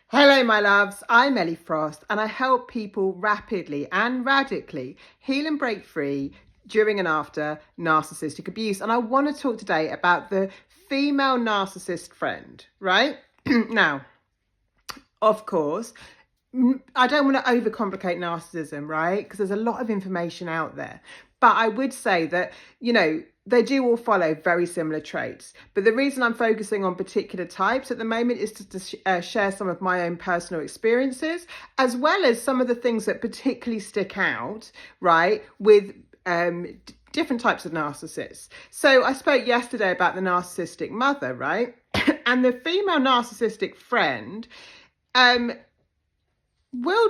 Hello, my loves. I'm Ellie Frost, and I help people rapidly and radically heal and break free during and after narcissistic abuse. And I want to talk today about the female narcissist friend, right? Now, of course, I don't want to overcomplicate narcissism, right? Because there's a lot of information out there. But I would say that, they do all follow very similar traits. But the reason I'm focusing on particular types at the moment is to share some of my own personal experiences, as well as some of the things that particularly stick out, right, with different types of narcissists. So I spoke yesterday about the narcissistic mother, right? And the female narcissistic friend will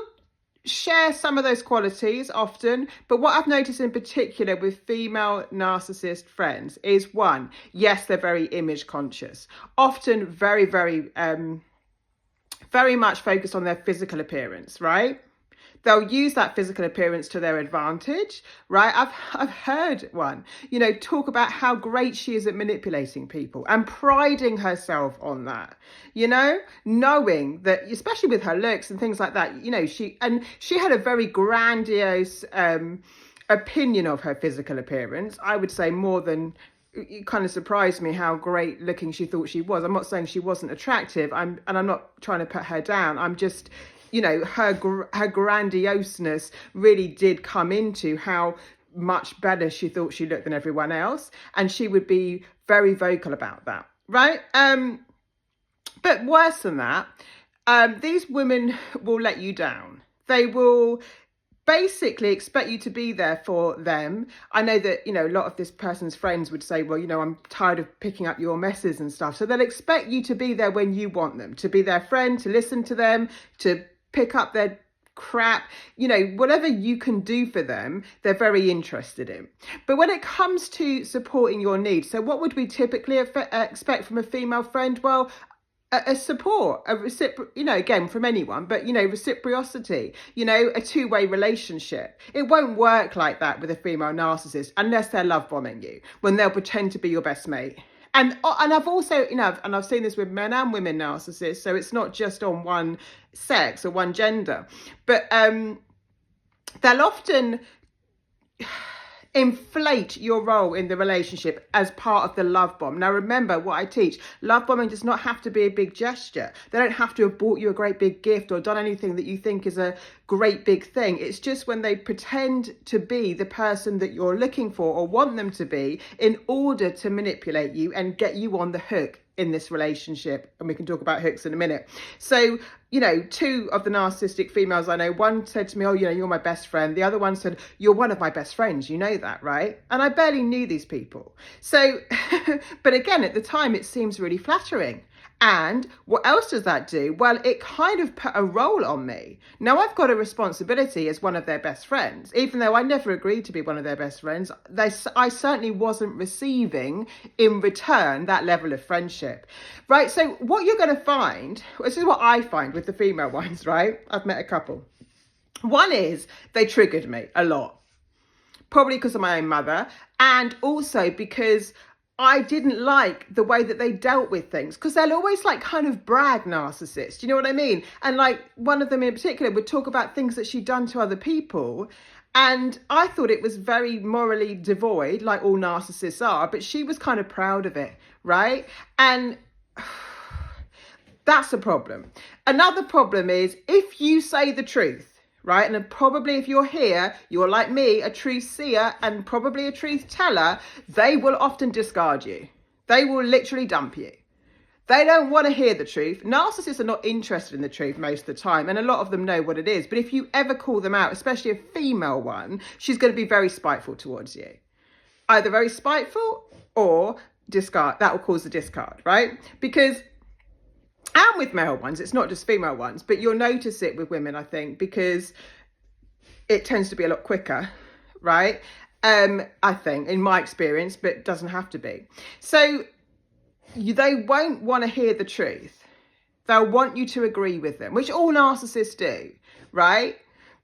share some of those qualities often, but what I've noticed in particular with female narcissist friends is, one, yes, they're very image conscious, often very much focused on their physical appearance, right? They'll use that physical appearance to their advantage, right? I've heard one, talk about how great she is at manipulating people and priding herself on that, knowing that, especially with her looks and things like that, she had a very grandiose opinion of her physical appearance. I would say more than. It kind of surprised me how great looking she thought she was. I'm not saying she wasn't attractive. I'm not trying to put her down. I'm just, her grandioseness really did come into how much better she thought she looked than everyone else. And she would be very vocal about that, right? But worse than that, these women will let you down. They will basically expect you to be there for them. I know that, a lot of this person's friends would say, well, I'm tired of picking up your messes and stuff. So they'll expect you to be there when you want them, to be their friend, to listen to them, to pick up their crap, whatever you can do for them, they're very interested in. But when it comes to supporting your needs, so what would we typically expect from a female friend? Well, a support, again, from anyone, but, reciprocity, a two-way relationship. It won't work like that with a female narcissist unless they're love bombing you, when they'll pretend to be your best mate. And I've also, and I've seen this with men and women narcissists, so it's not just on one sex or one gender, but they'll often inflate your role in the relationship as part of the love bomb. Now, remember what I teach. Love bombing does not have to be a big gesture. They don't have to have bought you a great big gift or done anything that you think is a great big thing. It's just when they pretend to be the person that you're looking for or want them to be in order to manipulate you and get you on the hook in this relationship. And we can talk about hooks in a minute. So, two of the narcissistic females I know, one said to me, oh, you're my best friend. The other one said, you're one of my best friends. You know that, right? And I barely knew these people. So, but again, at the time, it seems really flattering. And what else does that do? Well, it kind of put a role on me. Now, I've got a responsibility as one of their best friends. Even though I never agreed to be one of their best friends, I certainly wasn't receiving in return that level of friendship, right? So what you're going to find, this is what I find with the female ones, right? I've met a couple. One is they triggered me a lot, probably because of my own mother, and also because I didn't like the way that they dealt with things, because they'll always kind of brag narcissists. You know what I mean? And one of them in particular would talk about things that she'd done to other people. And I thought it was very morally devoid, like all narcissists are, but she was kind of proud of it, right? And that's a problem. Another problem is if you say the truth, right? And probably if you're here, you're like me, a truth seer and probably a truth teller, they will often discard you. They will literally dump you. They don't want to hear the truth. Narcissists are not interested in the truth most of the time, and a lot of them know what it is. But if you ever call them out, especially a female one, she's going to be very spiteful towards you. Either very spiteful or discard. That will cause the discard, right? Because and with male ones, it's not just female ones, but you'll notice it with women, I think, because it tends to be a lot quicker, right? I think, in my experience, but it doesn't have to be. So they won't want to hear the truth. They'll want you to agree with them, which all narcissists do, right?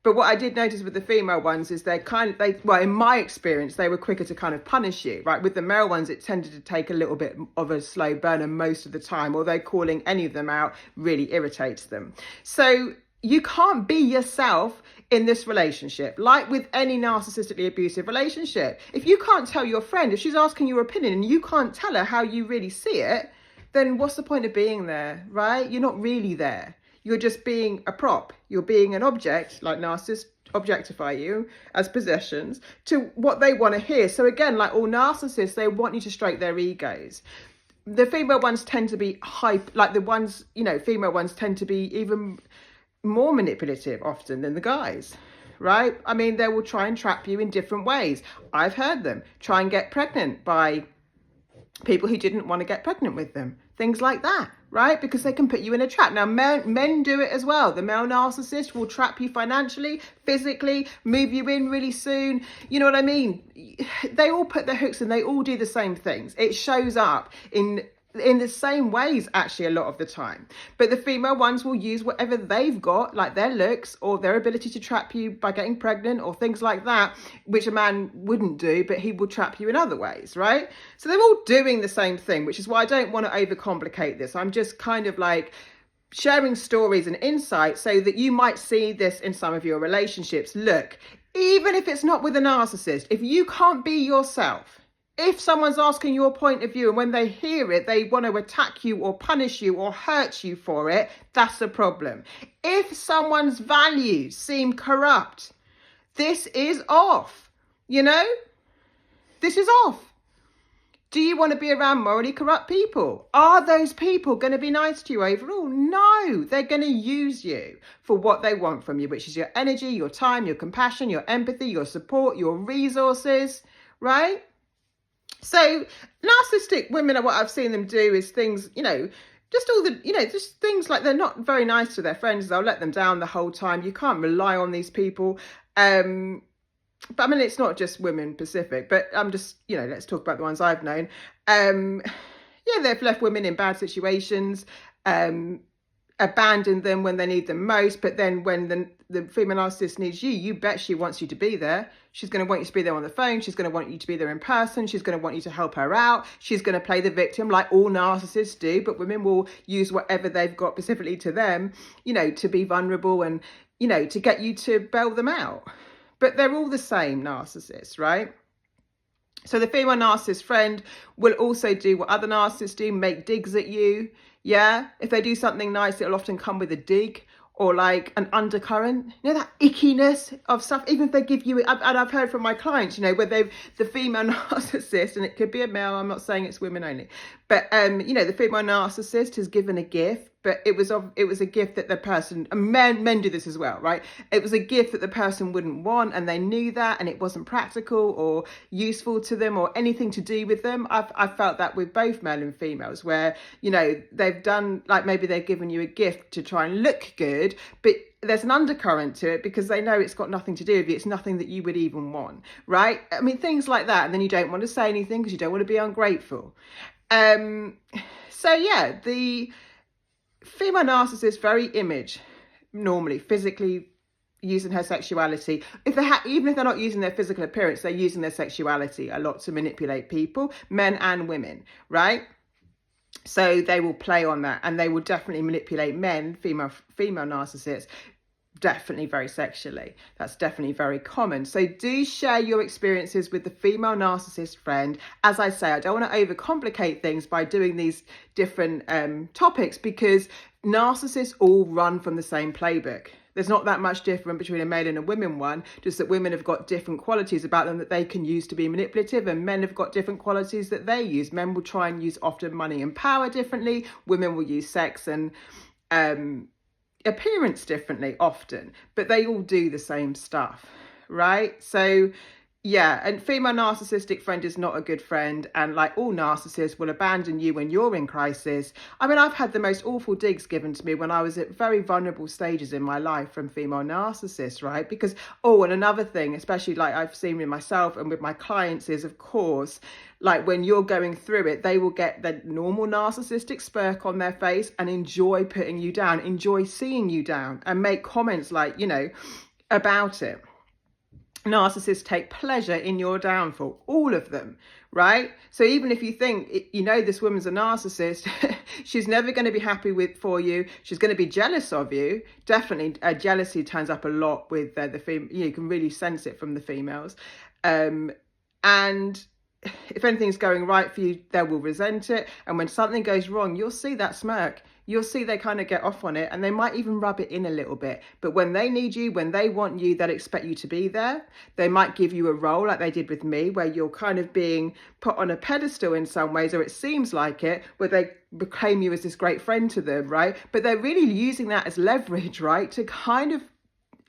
But what I did notice with the female ones is well, in my experience, they were quicker to kind of punish you, right? With the male ones, it tended to take a little bit of a slow burner most of the time, although calling any of them out really irritates them. So you can't be yourself in this relationship, like with any narcissistically abusive relationship. If you can't tell your friend, if she's asking your opinion and you can't tell her how you really see it, then what's the point of being there, right? You're not really there. You're just being a prop. You're being an object, like narcissists objectify you as possessions to what they want to hear. So again, like all narcissists, they want you to stroke their egos. The female ones tend to be female ones tend to be even more manipulative often than the guys, right? I mean, they will try and trap you in different ways. I've heard them try and get pregnant by people who didn't want to get pregnant with them. Things like that, right? Because they can put you in a trap. Now, men do it as well. The male narcissist will trap you financially, physically, move you in really soon. You know what I mean? They all put their hooks in. They all do the same things. It shows up in the same ways, actually, a lot of the time. But the female ones will use whatever they've got, like their looks or their ability to trap you by getting pregnant or things like that, which a man wouldn't do, but he will trap you in other ways, right? So they're all doing the same thing, which is why I don't want to overcomplicate this. I'm just kind of like sharing stories and insights so that you might see this in some of your relationships. Look, even if it's not with a narcissist, if you can't be yourself, if someone's asking your point of view and when they hear it, they want to attack you or punish you or hurt you for it, that's a problem. If someone's values seem corrupt, this is off, this is off. Do you want to be around morally corrupt people? Are those people going to be nice to you overall? No, they're going to use you for what they want from you, which is your energy, your time, your compassion, your empathy, your support, your resources, right? So narcissistic women, what I've seen them do is things, just things like they're not very nice to their friends. They'll let them down the whole time. You can't rely on these people. But I mean, it's not just women specific, but I'm just, let's talk about the ones I've known. They've left women in bad situations, abandoned them when they need them most. But then when the female narcissist needs you, you bet she wants you to be there. She's going to want you to be there on the phone. She's going to want you to be there in person. She's going to want you to help her out. She's going to play the victim like all narcissists do. But women will use whatever they've got specifically to them, to be vulnerable and, to get you to bail them out. But they're all the same narcissists, right? So the female narcissist friend will also do what other narcissists do, make digs at you. Yeah, if they do something nice, it'll often come with a dig or like an undercurrent, that ickiness of stuff. Even if they give you, and I've heard from my clients, where the female narcissist, and it could be a male, I'm not saying it's women only, but the female narcissist has given a gift, but it was a gift that the person, and men do this as well, right? It was a gift that the person wouldn't want, and they knew that, and it wasn't practical or useful to them or anything to do with them. I've felt that with both male and females, where they've done, like, maybe they've given you a gift to try and look good, but there's an undercurrent to it because they know it's got nothing to do with you. It's nothing that you would even want, right? I mean, things like that, and then you don't want to say anything because you don't want to be ungrateful. The female narcissist, very image, normally physically using her sexuality. Even if they're not using their physical appearance, they're using their sexuality a lot to manipulate people, men and women, right? So they will play on that, and they will definitely manipulate men, female narcissists, definitely very sexually. That's definitely very common. So do share your experiences with the female narcissist friend. As I say, I don't want to overcomplicate things by doing these different topics, because narcissists all run from the same playbook. There's not that much different between a male and a women one, just that women have got different qualities about them that they can use to be manipulative, and men have got different qualities that they use. Men will try and use often money and power differently. Women will use sex and appearance differently often, but they all do the same stuff, right? So and female narcissistic friend is not a good friend, and like all narcissists will abandon you when you're in crisis. I mean, I've had the most awful digs given to me when I was at very vulnerable stages in my life from female narcissists, right? Because and another thing, especially like I've seen with myself and with my clients, is of course, like when you're going through it, they will get the normal narcissistic smirk on their face and enjoy putting you down, enjoy seeing you down, and make comments like, about it. Narcissists take pleasure in your downfall, all of them, right? So even if you think, this woman's a narcissist, she's never going to be happy for you. She's going to be jealous of you. Definitely, jealousy turns up a lot with the female. You can really sense it from the females. And if anything's going right for you, they will resent it. And when something goes wrong, you'll see that smirk. You'll see they kind of get off on it, and they might even rub it in a little bit. But when they need you, when they want you, they'll expect you to be there. They might give you a role like they did with me, where you're kind of being put on a pedestal in some ways, or it seems like it, where they proclaim you as this great friend to them, right? But they're really using that as leverage, right? To kind of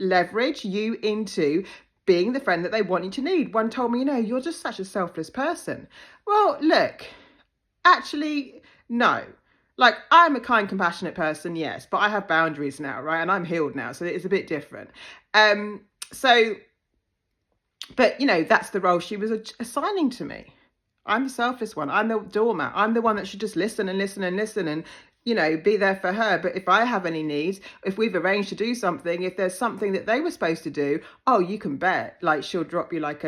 leverage you into being the friend that they want you to need. One told me, you're just such a selfless person. Well, look, actually, no. Like, I'm a kind, compassionate person, yes, but I have boundaries now, right? And I'm healed now, so it's a bit different. But that's the role she was assigning to me. I'm the selfless one. I'm the doormat. I'm the one that should just listen and listen and listen and, be there for her. But if I have any needs, if we've arranged to do something, if there's something that they were supposed to do, you can bet, like, she'll drop it like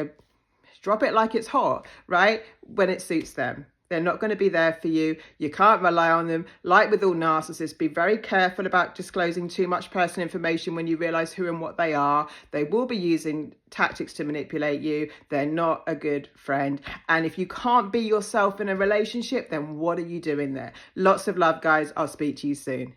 it's hot, right? When it suits them. They're not going to be there for you. You can't rely on them. Like with all narcissists, be very careful about disclosing too much personal information when you realize who and what they are. They will be using tactics to manipulate you. They're not a good friend. And if you can't be yourself in a relationship, then what are you doing there? Lots of love, guys. I'll speak to you soon.